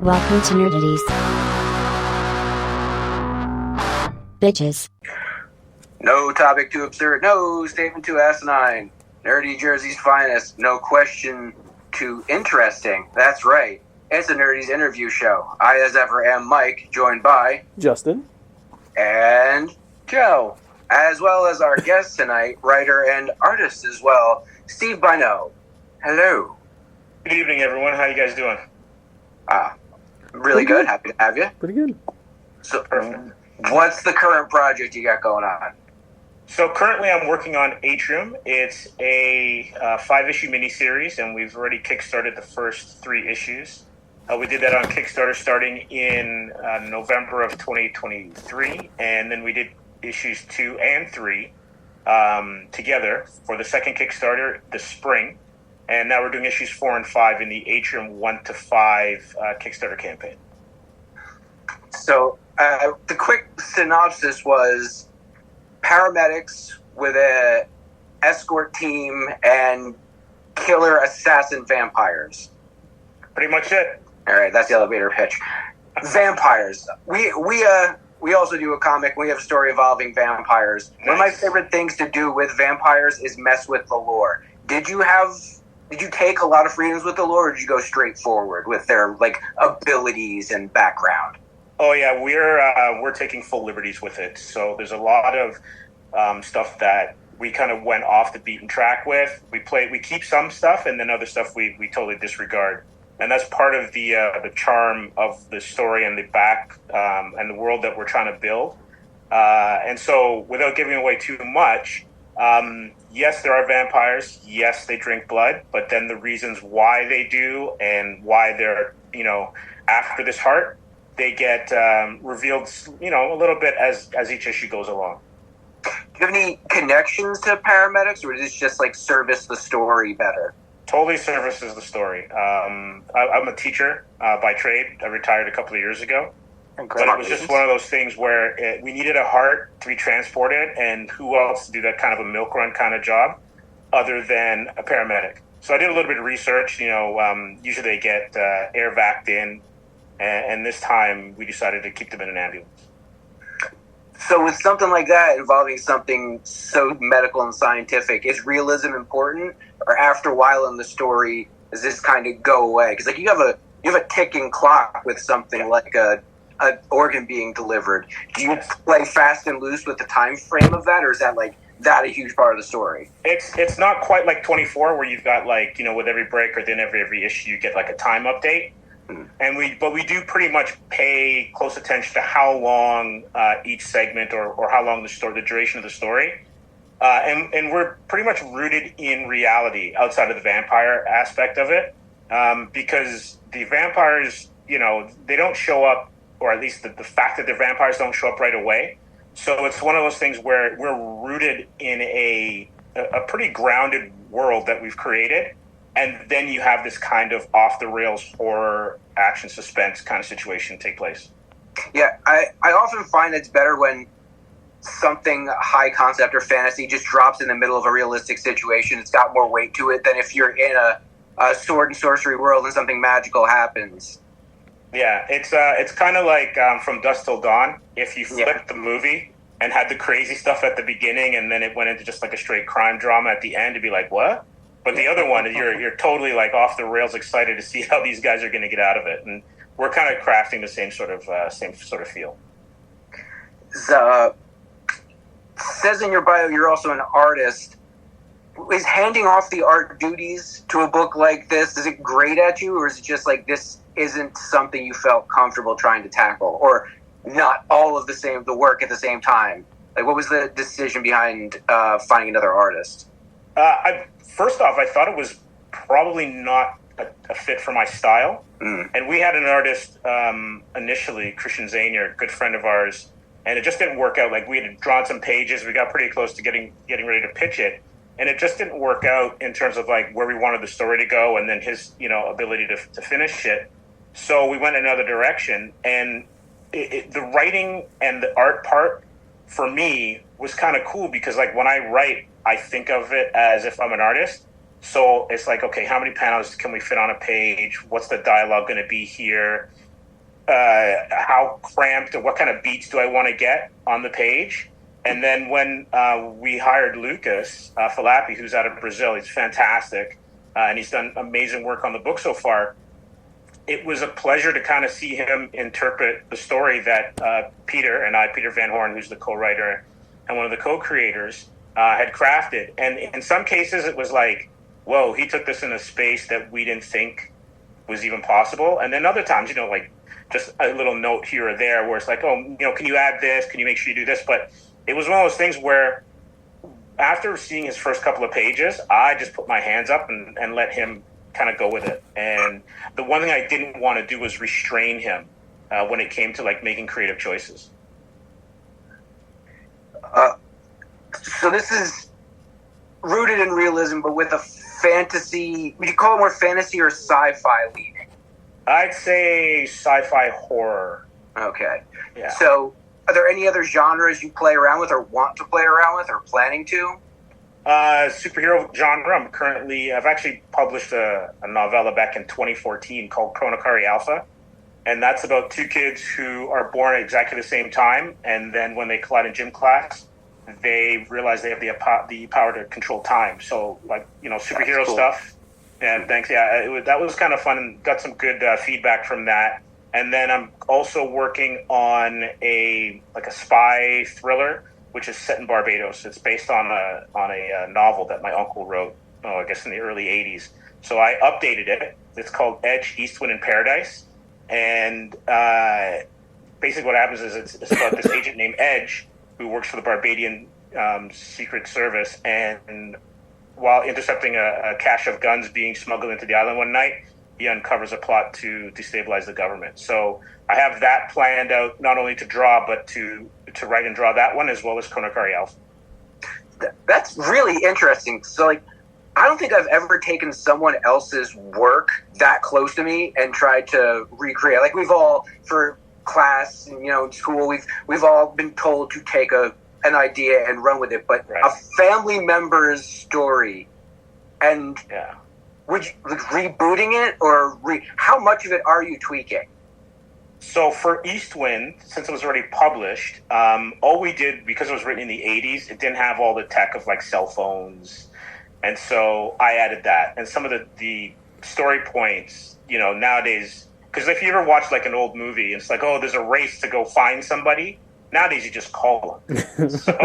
Welcome to Nerdities. Bitches. No topic too absurd, no statement too asinine. Nerdy Jersey's finest, no question too interesting. That's right. It's a Nerdy's interview show. I, as ever, am Mike, joined by Justin and Joe, as well as our guest tonight, writer and artist as well, Steve Bynoe. Hello. Good evening, everyone. How you guys doing? Really good. Happy to have you. Pretty good. So, what's the current project you got going on? So currently I'm working on Atrium. It's a 5-issue miniseries, and we've already kickstarted the first 3 issues. We did that on Kickstarter starting in November of 2023, and then we did issues 2 and 3 together for the second Kickstarter this spring. And now we're doing issues 4 and 5 in the Atrium 1 to 5 Kickstarter campaign. So the quick synopsis was paramedics with a escort team and killer assassin vampires. Pretty much it. All right, that's the elevator pitch. Vampires. We also do a comic. We have a story involving vampires. Nice. One of my favorite things to do with vampires is mess with the lore. Did you take a lot of freedoms with the lore, or did you go straight forward with their abilities and background? Oh yeah, we're taking full liberties with it. So there's a lot of stuff that we kind of went off the beaten track with. We keep some stuff, and then other stuff we totally disregard. And that's part of the charm of the story and the and the world that we're trying to build. And so, without giving away too much, yes, there are vampires. Yes, they drink blood. But then the reasons why they do and why they're after this heart, they get revealed a little bit as each issue goes along. Do you have any connections to paramedics, or is this just service the story better? Totally services the story. I'm a teacher by trade. I retired a couple of years ago. But it was just one of those things where we needed a heart to be transported, and who else to do that kind of a milk run kind of job other than a paramedic? So I did a little bit of research. Usually they get air vac'd in, and this time we decided to keep them in an ambulance. So with something like that involving something so medical and scientific, is realism important, or after a while in the story does this kind of go away? Because you have a ticking clock with something like an organ being delivered. Do you play fast and loose with the time frame of that, or is that a huge part of the story? It's not quite like 24 where you've got with every break or then every issue you get a time update. And we do pretty much pay close attention to how long each segment or how long the duration of the story. And we're pretty much rooted in reality outside of the vampire aspect of it. Because the vampires, they don't show up, or at least the fact that they're vampires don't show up right away. So it's one of those things where we're rooted in a pretty grounded world that we've created. And then you have this kind of off-the-rails horror, action, suspense kind of situation take place. Yeah, I often find it's better when something high concept or fantasy just drops in the middle of a realistic situation. It's got more weight to it than if you're in a sword and sorcery world and something magical happens. Yeah, it's kind of like From Dusk Till Dawn. If you flipped the movie and had the crazy stuff at the beginning and then it went into just a straight crime drama at the end, it'd be like, what? But the other one, you're totally off the rails, excited to see how these guys are going to get out of it, and we're kind of crafting the same sort of feel. Says in your bio you're also an artist. Is handing off the art duties to a book like this, is it grate at you, or is it just this isn't something you felt comfortable trying to tackle, or not all of the work at the same time? What was the decision behind finding another artist? First off, I thought it was probably not a fit for my style. And we had an artist initially, Christian Zanier, a good friend of ours, and it just didn't work out. We had drawn some pages. We got pretty close to getting ready to pitch it, and it just didn't work out in terms of where we wanted the story to go and then his ability to finish it. So we went another direction, and the writing and the art part for me was kind of cool because when I write, I think of it as if I'm an artist. So it's okay, how many panels can we fit on a page? What's the dialogue going to be here? how cramped and what kind of beats do I want to get on the page. And then when we hired Lucas Falapi, who's out of Brazil, he's fantastic, and he's done amazing work on the book so far. It was a pleasure to kind of see him interpret the story that Peter Van Horn, who's the co-writer and one of the co-creators, had crafted. And in some cases, it was like, whoa, he took this in a space that we didn't think was even possible. And then other times, like just a little note here or there where it's like, oh, can you add this? Can you make sure you do this? But it was one of those things where after seeing his first couple of pages, I just put my hands up and let him kind of go with it. And the one thing I didn't want to do was restrain him when it came to like making creative choices. So this is rooted in realism, but with a fantasy. Would you call it more fantasy or sci-fi leaning? I'd say sci-fi horror. Okay. Yeah. So are there any other genres you play around with or want to play around with or planning to? Superhero genre. I've actually published a novella back in 2014 called Chronocari Alpha. And that's about two kids who are born at exactly the same time. And then when they collide in gym class, they realize they have the power to control time. So superhero stuff. And thanks. Yeah, that was kind of fun and got some good feedback from that. And then I'm also working on a spy thriller, which is set in Barbados. It's based on a novel that my uncle wrote, I guess in the early 80s. So I updated it. It's called Edge, East Wind, and Paradise. And basically what happens is it's about this agent named Edge who works for the Barbadian Secret Service. And while intercepting a cache of guns being smuggled into the island one night, he uncovers a plot to destabilize the government. So I have that planned out, not only to draw, but to write and draw that one, as well as Chronocari Alpha. That's really interesting. So, I don't think I've ever taken someone else's work that close to me and tried to recreate. We've all, for class, in school, we've all been told to take an idea and run with it. But a family member's story, and would you, rebooting it, or how much of it are you tweaking? So for East Wind, since it was already published, all we did, because it was written in the 80s, it didn't have all the tech of cell phones. And so I added that. And some of the story points, nowadays, because if you ever watch an old movie, it's there's a race to go find somebody. Nowadays, you just call them. So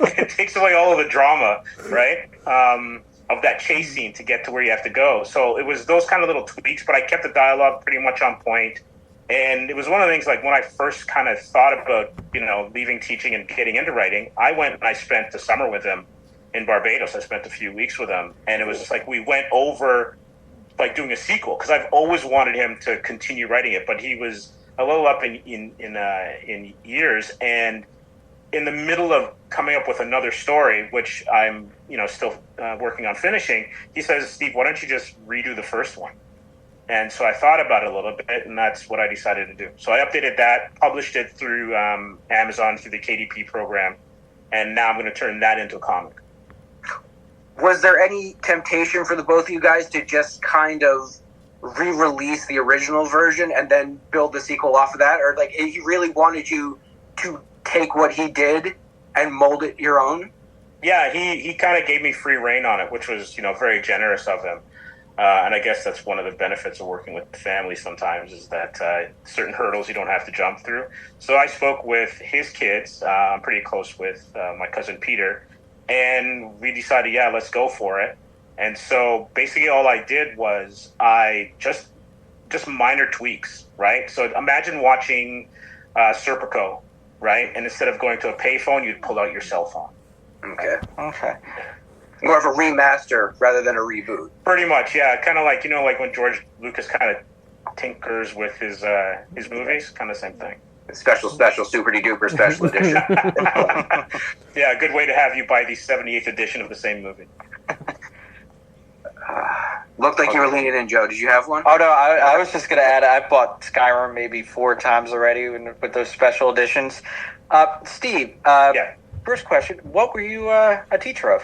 it takes away all of the drama, right? Of that chase scene to get to where you have to go. So it was those kind of little tweaks, but I kept the dialogue pretty much on point. And it was one of the things, when I first kind of thought about, leaving teaching and getting into writing, I went and I spent the summer with him in Barbados. I spent a few weeks with him. And it was just we went over, doing a sequel, because I've always wanted him to continue writing it, but he was a little up in years. And in the middle of coming up with another story, which I'm, still working on finishing, he says, Steve, why don't you just redo the first one? And so I thought about it a little bit, and that's what I decided to do. So I updated that, published it through Amazon, through the KDP program, and now I'm going to turn that into a comic. Was there any temptation for the both of you guys to just kind of re-release the original version and then build the sequel off of that? Or he really wanted you to take what he did and mold it your own? Yeah, he kind of gave me free reign on it, which was, very generous of him. And I guess that's one of the benefits of working with family sometimes, is that certain hurdles you don't have to jump through. So I spoke with his kids. I'm pretty close with my cousin Peter. And we decided, let's go for it. And so basically all I did was I just minor tweaks, right? So imagine watching Serpico, right? And instead of going to a payphone, you'd pull out your cell phone. Okay. More of a remaster rather than a reboot. Pretty much, yeah. Kind of when George Lucas kind of tinkers with his movies, kind of same thing. Special, super duper special edition. Yeah, a good way to have you buy the 78th edition of the same movie. Looked like you were leaning in, Joe. Did you have one? Oh, no, I was just going to add, I bought Skyrim maybe 4 times already with those special editions. Steve, first question, what were you a teacher of?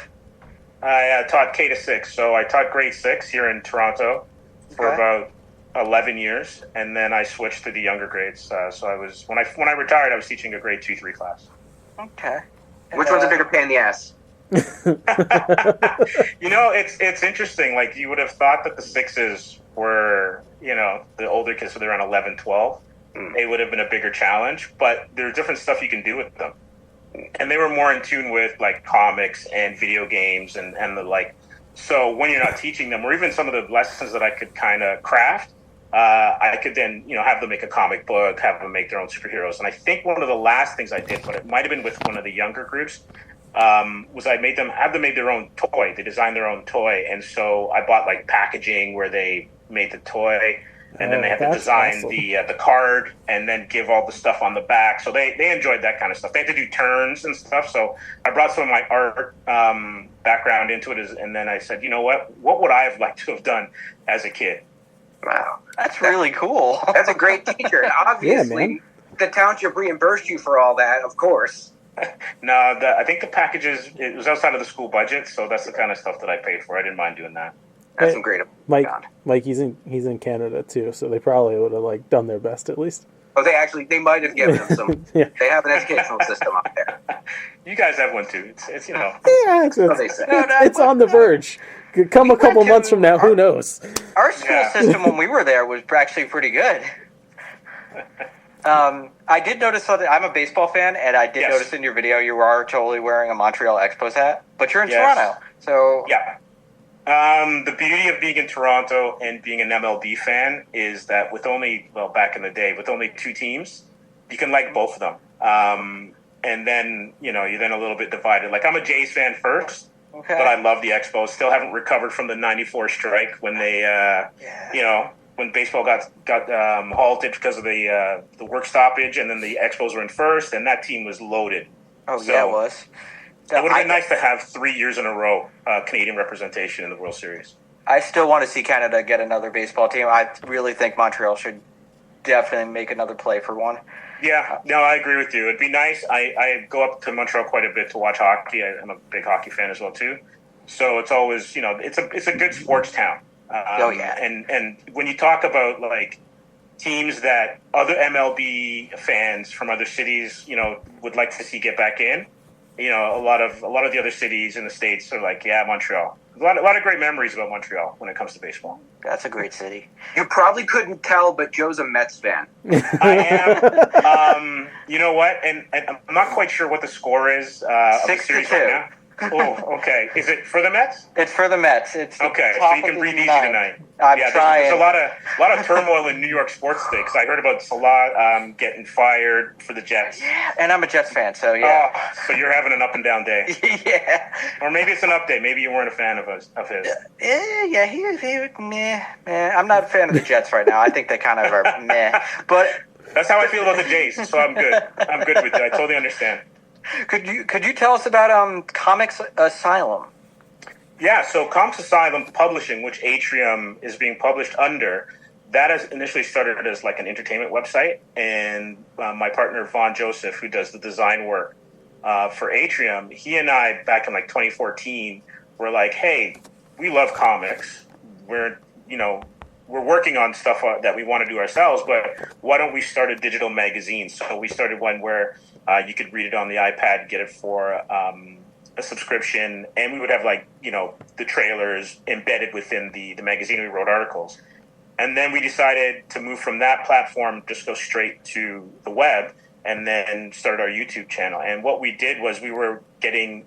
I taught K to 6, so I taught grade 6 here in Toronto for about 11 years, and then I switched to the younger grades. So I was when I retired, I was teaching a grade 2-3 class. Okay. Which one's a bigger pain in the ass? It's interesting. Like, you would have thought that the sixes were, the older kids, so they're around 11, 12. They would have been a bigger challenge, but there's different stuff you can do with them. And they were more in tune with like comics and video games and the like. So when you're not teaching them, or even some of the lessons that I could kind of craft, I could then, have them make a comic book, have them make their own superheroes. And I think one of the last things I did, but it might have been with one of the younger groups, was I made them make their own toy. They designed their own toy. And so I bought like packaging where they made the toy, and then they had to design awesome. the card and then give all the stuff on the back. So they enjoyed that kind of stuff. They had to do turns and stuff. So I brought some of my art background into it, and then I said, you know what would I have liked to have done as a kid? Wow. That's really cool. That's a great teacher. And obviously, the township reimbursed you for all that, of course. No, I think the packages, it was outside of the school budget, so that's the kind of stuff that I paid for. I didn't mind doing that. That's some great. Mike, he's in Canada too, so they probably would have done their best at least. Oh, they might have given them some. Yeah. They have an educational system out there. You guys have one too. It's Yeah, it's on the verge. Come a couple months from now, who knows? Our school system when we were there was actually pretty good. I did notice something. I'm a baseball fan, and I did notice in your video you are totally wearing a Montreal Expos hat, but you're in Toronto, so yeah. The beauty of being in Toronto and being an MLB fan is that back in the day, with only 2 teams, you can like both of them. And then, you're then a little bit divided. Like, I'm a Jays fan first, but I love the Expos. Still haven't recovered from the 94 strike when they, when baseball got halted because of the work stoppage, and then the Expos were in first, and that team was loaded. Oh, so, yeah, it was. It would have been nice to have 3 years in a row Canadian representation in the World Series. I still want to see Canada get another baseball team. I really think Montreal should definitely make another play for one. Yeah, no, I agree with you. It'd be nice. I go up to Montreal quite a bit to watch hockey. I'm a big hockey fan as well too. So it's always, it's a good sports town. And when you talk about like teams that other MLB fans from other cities, would like to see get back in. A lot of the other cities in the States are like, Montreal. A lot of great memories about Montreal when it comes to baseball. That's a great city. You probably couldn't tell, but Joe's a Mets fan. I am. You know what? And I'm not quite sure what the score is of the series right now. Oh, okay. Is it for the Mets? It's for the Mets. It's okay. So you can breathe easy tonight. I'm trying. There's a lot of turmoil in New York sports today because I heard about Salah getting fired for the Jets. Yeah, and I'm a Jets fan, so yeah. Oh, so you're having an up and down day. Yeah. Or maybe it's an up day. Maybe you weren't a fan of his. Yeah. He meh. I'm not a fan of the Jets right now. I think they kind of are meh. But that's how I feel about the Jays. So I'm good. I'm good with you. I totally understand. Could you tell us about Comics Asylum? Yeah, so Comics Asylum Publishing, which Atrium is being published under, that has initially started as like an entertainment website, and my partner Vaughn Joseph, who does the design work for Atrium, he and I back in like 2014 were like, hey, we love comics. We're working on stuff that we want to do ourselves, but why don't we start a digital magazine? So we started one where you could read it on the iPad, get it for a subscription, and we would have the trailers embedded within the magazine. We wrote articles. And then we decided to move from that platform, just go straight to the web, and then started our YouTube channel. And what we did was we were getting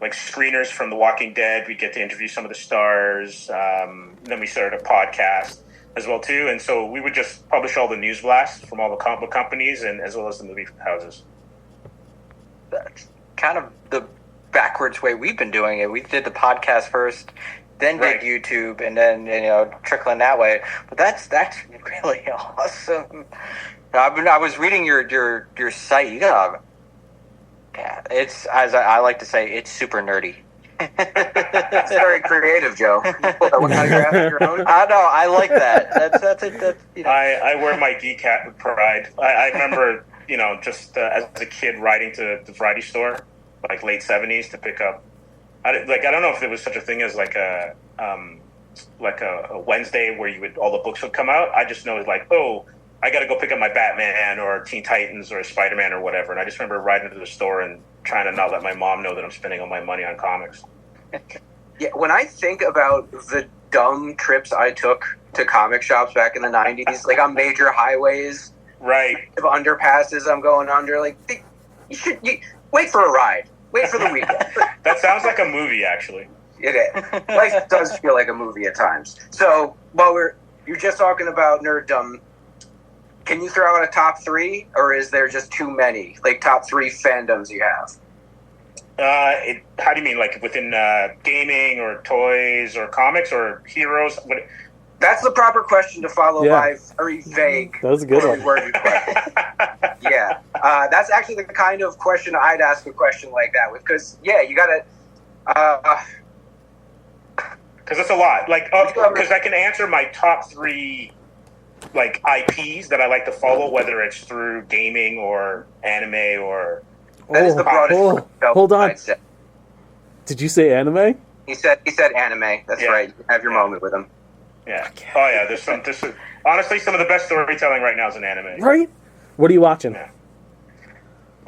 screeners from The Walking Dead. We'd get to interview some of the stars. Then we started a podcast as well too, and so we would just publish all the news blasts from all the comic book companies, and as well as the movie houses. That's kind of the backwards way we've been doing it. We did the podcast first, then did YouTube, and then trickling that way. But that's really awesome. I was reading your site. You got it's, as I like to say, it's super nerdy. It's very creative, Joe. What kind of graphic your own? I know. I like that. That's it. I wear my geek hat with pride. I remember, just as a kid riding to the variety store, like late 70s, to pick up. I don't know if there was such a thing as like a like a Wednesday where all the books would come out. I just know like, oh, I got to go pick up my Batman or Teen Titans or Spider-Man or whatever. And I just remember riding into the store and trying to not let my mom know that I'm spending all my money on comics. Yeah, when I think about the dumb trips I took to comic shops back in the 90s, like on major highways, right, of underpasses I'm going under, like, you wait for a ride. Wait for the weekend. That sounds like a movie, actually. It is. Life does feel like a movie at times. So, while you're just talking about nerddom, can you throw out a top 3, or is there just too many? Like, top 3 fandoms you have? How do you mean, like within gaming or toys or comics or heroes? That's the proper question to follow by very vague. That was a good one. Worded question. Yeah. That's actually the kind of question I'd ask a question like that with. Because, you got to... Because it's a lot. Like, because I can answer my top 3... like IPs that I like to follow, whether it's through gaming or anime or. That is the broadest. Hold on. Did you say anime? He said anime. That's right. You have your moment with him. Yeah. Oh yeah. There's honestly some of the best storytelling right now is in anime. Right. What are you watching? Yeah.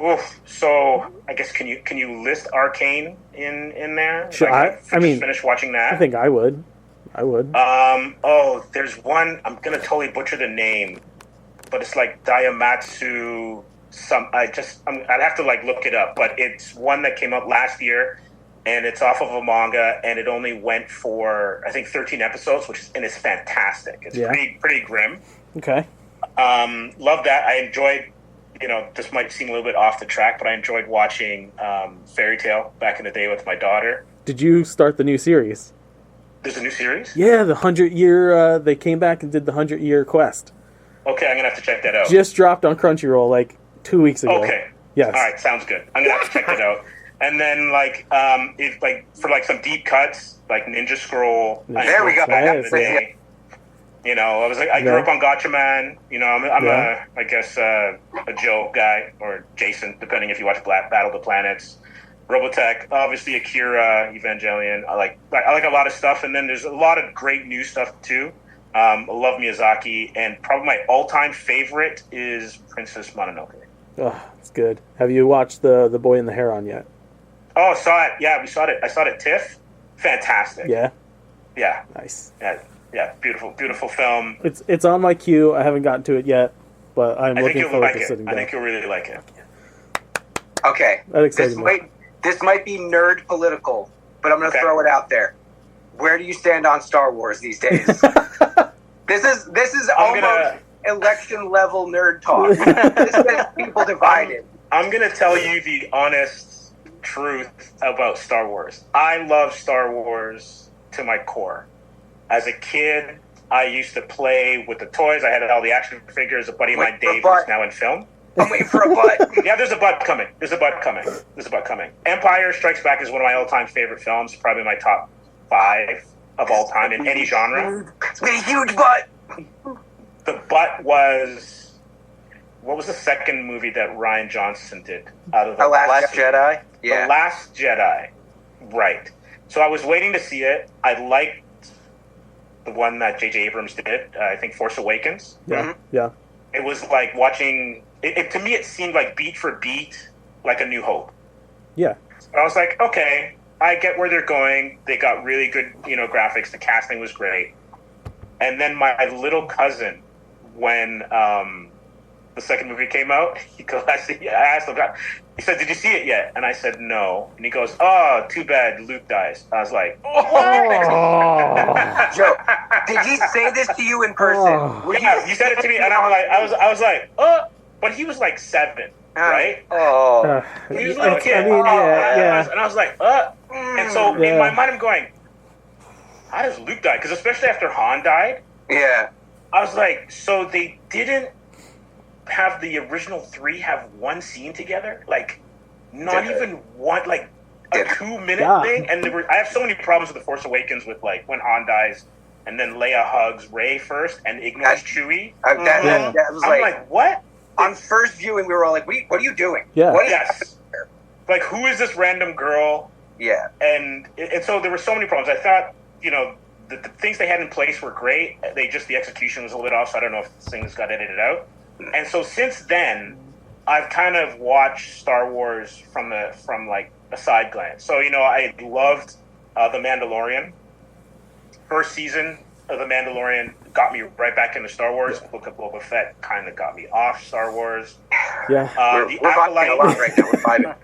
Oof. So I guess can you list Arcane in there? Sure. I finish watching that. I think I would. There's one. I'm gonna totally butcher the name, but it's like Daiamatsu. I'd have to like look it up, but it's one that came out last year, and it's off of a manga, and it only went for I think 13 episodes, and it's fantastic. It's pretty grim. Okay. Love that. I enjoyed. This might seem a little bit off the track, but I enjoyed watching Fairy Tail back in the day with my daughter. Did you start the new series? There's a new series? Yeah, the 100-year, they came back and did the 100-year quest. Okay, I'm going to have to check that out. Just dropped on Crunchyroll, like, 2 weeks ago. Okay. Yes. All right, sounds good. I'm going to have to check it out. And then, for some deep cuts, like Ninja Scroll. There we go. I grew up on Gatchaman. I'm a Joe guy, or Jason, depending if you watch Battle of the Planets. Robotech, obviously Akira, Evangelion. I like a lot of stuff, and then there's a lot of great new stuff too. I love Miyazaki, and probably my all-time favorite is Princess Mononoke. Oh, it's good. Have you watched the Boy and the Heron yet? Oh, saw it. Yeah, we saw it. I saw it at TIFF. Fantastic. Yeah. Yeah. Nice. Yeah. Beautiful film. It's on my queue. I haven't gotten to it yet, but I'm looking forward to sitting down. I think you'll really like it. Okay. That excites me. This might be nerd political, but I'm going to throw it out there. Where do you stand on Star Wars these days? This is almost election level nerd talk. This has people divided. I'm going to tell you the honest truth about Star Wars. I love Star Wars to my core. As a kid, I used to play with the toys. I had all the action figures. A buddy of mine, Dave, who's now in film. I'm waiting for a butt. Yeah, there's a butt coming. Empire Strikes Back is one of my all-time favorite films. Probably my top 5 of all time in any genre. It's been a huge butt. The butt was... What was the second movie that Rian Johnson did? Out of The Last Jedi? Yeah. The Last Jedi. Right. So I was waiting to see it. I liked the one that J.J. Abrams did. I think Force Awakens. Yeah. Mm-hmm. Yeah. It was like watching... To me, it seemed like beat for beat, like A New Hope. Yeah. I was like, okay, I get where they're going. They got really good, graphics. The casting was great. And then my little cousin, when the second movie came out, I asked him, he said, "Did you see it yet?" And I said, "No." And he goes, "Oh, too bad, Luke dies." I was like, Oh. Joe, did he say this to you in person? Oh. Yeah, he said it to me, and I was like, oh. But he was like 7, right? Oh. He was a little kid. I mean, yeah. And I was like, And so in my mind, I'm going, how does Luke die? Because especially after Han died, yeah, I was like, so they didn't have the original 3 have one scene together? Like, not even one, like a 2-minute thing? And I have so many problems with The Force Awakens with like when Han dies and then Leia hugs Rey first and ignores Chewie. That was I'm like, what? On first viewing, we were all like, what are you doing? Yeah. What is happening here? Like, who is this random girl? Yeah. And so there were so many problems. I thought, the things they had in place were great. The execution was a little bit off, so I don't know if things got edited out. And so since then, I've kind of watched Star Wars from like a side glance. So I loved The Mandalorian. First season of The Mandalorian got me right back into Star Wars. Book of Boba Fett kind of got me off Star Wars. Yeah, we're vibing a lot right now. We're vibing.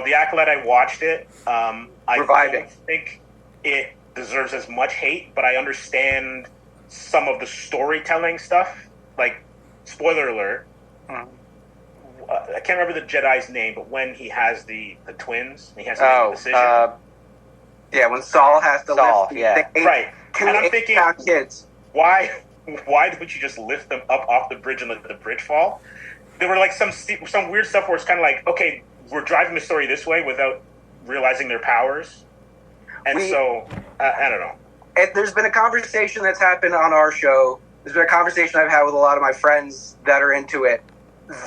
The Acolyte, I watched it. I Reviving. don't think it deserves as much hate, but I understand some of the storytelling stuff. Like, spoiler alert, I can't remember the Jedi's name, but when he has the twins, he has to make a decision. Yeah, when Saul has to lift right. two And I'm thinking, kids. why would you just lift them up off the bridge and let the bridge fall? There were like some weird stuff where it's kind of like, okay, we're driving the story this way without realizing their powers. And so, I don't know. There's been a conversation that's happened on our show. There's been a conversation I've had with a lot of my friends that are into it.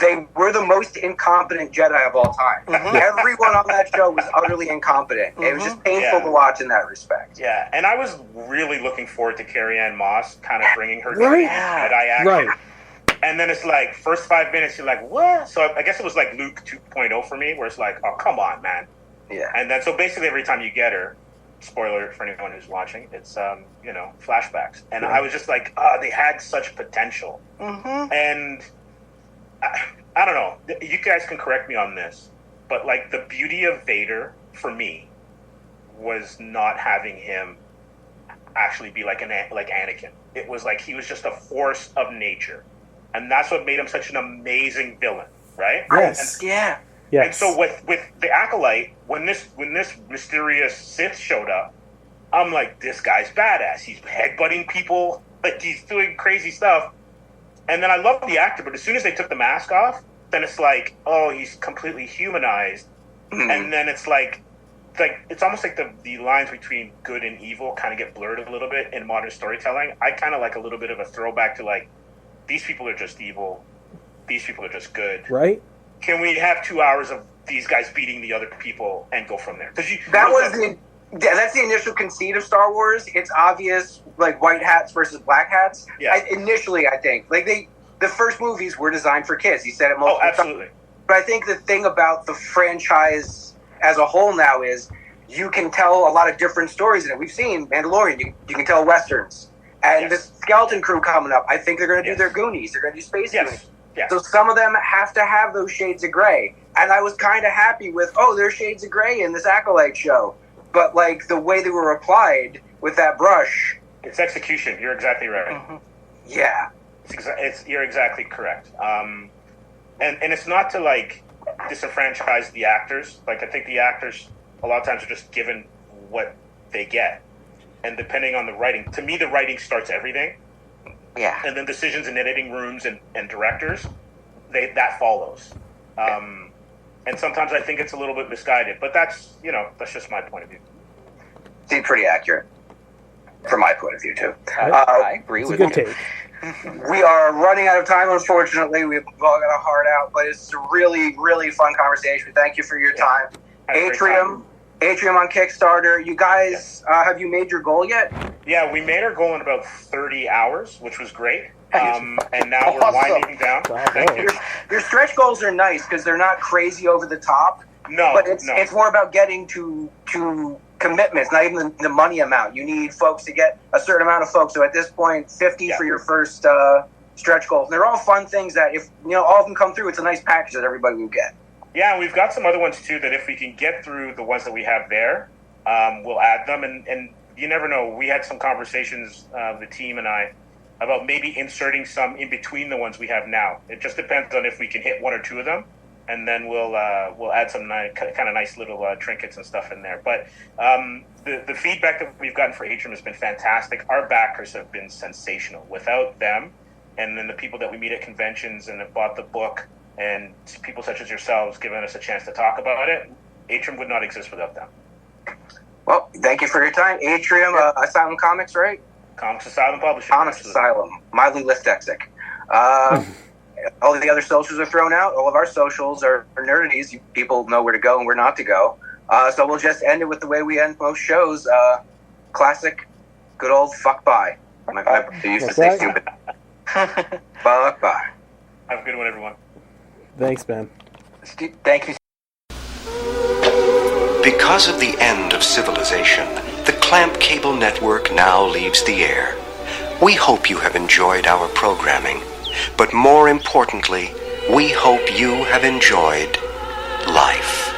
They were the most incompetent Jedi of all time. Everyone on that show was utterly incompetent. It was just painful to watch in that respect. Yeah, and I was really looking forward to Carrie-Anne Moss kind of bringing her Jedi action. Right. And then it's like, first 5 minutes, you're like, what? So I guess it was like Luke 2.0 for me, where it's like, oh, come on, man. Yeah. And then, so basically every time you get her, spoiler for anyone who's watching, it's, flashbacks. And I was just like, they had such potential. And I don't know. You guys can correct me on this, but like the beauty of Vader for me was not having him actually be like Anakin. It was like he was just a force of nature, and that's what made him such an amazing villain, right? Yes. Yes. And so with the Acolyte, when this mysterious Sith showed up, I'm like, this guy's badass. He's headbutting people, like he's doing crazy stuff. And then I love the actor, but as soon as they took the mask off, then it's like, oh, he's completely humanized. And then it's like it's almost like the lines between good and evil kind of get blurred a little bit in modern storytelling. I kind of like a little bit of a throwback to like, these people are just evil, these people are just good. Right. Can we have 2 hours of these guys beating the other people and go from there? That's the initial conceit of Star Wars. It's obvious, like white hats versus black hats. Yeah. Initially, I think the first movies were designed for kids. He said it multiple times. Absolutely. But I think the thing about the franchise as a whole now is you can tell a lot of different stories in it. We've seen Mandalorian. You can tell westerns, and the Skeleton Crew coming up. I think they're going to do their Goonies. They're going to do Space Goonies. Yes. So some of them have to have those shades of gray. And I was kind of happy with, there's shades of gray in this Acolyte show. But, like, the way they were applied with that brush. It's execution. You're exactly right. Yeah. You're exactly correct. And it's not to, like, disenfranchise the actors. Like, I think the actors, a lot of times, are just given what they get. And depending on the writing, to me, the writing starts everything. Yeah. And then decisions in editing rooms and directors, that follows. And sometimes I think it's a little bit misguided, but that's that's just my point of view. Seems pretty accurate from my point of view too. I agree with you. It's a good take. We are running out of time, unfortunately. We've all got a heart out, but it's a really, really fun conversation. Thank you for your time. Atrium on Kickstarter. You guys, have you made your goal yet? Yeah, we made our goal in about 30 hours, which was great. And now we're winding down. Thank you. Your stretch goals are nice because they're not crazy over the top. No, but it's more about getting to commitments, not even the money amount. You need folks to get a certain amount of folks. So at this point, 50 for your first stretch goals. And they're all fun things that if all of them come through, it's a nice package that everybody will get. Yeah, and we've got some other ones too that if we can get through the ones that we have there, we'll add them. And you never know. We had some conversations, the team and I, about maybe inserting some in between the ones we have now. It just depends on if we can hit one or two of them, and then we'll add some kind of nice little trinkets and stuff in there. But the feedback that we've gotten for Atrium has been fantastic. Our backers have been sensational. Without them, and then the people that we meet at conventions and have bought the book, and people such as yourselves giving us a chance to talk about it, Atrium would not exist without them. Well, thank you for your time. Atrium, Asylum Comics, right? Comics Asylum Publishing. Comics Asylum. Mildly Listexic. All of the other socials are thrown out. All of our socials are nerdities. People know where to go and where not to go. So we'll just end it with the way we end most shows. Classic Good old fuck bye. Oh my God, I used to say stupid. Fuck bye. Have a good one, everyone. Thanks, man. Thank you. Because of the end of civilization, the Clamp Cable Network now leaves the air. We hope you have enjoyed our programming, but more importantly, we hope you have enjoyed life.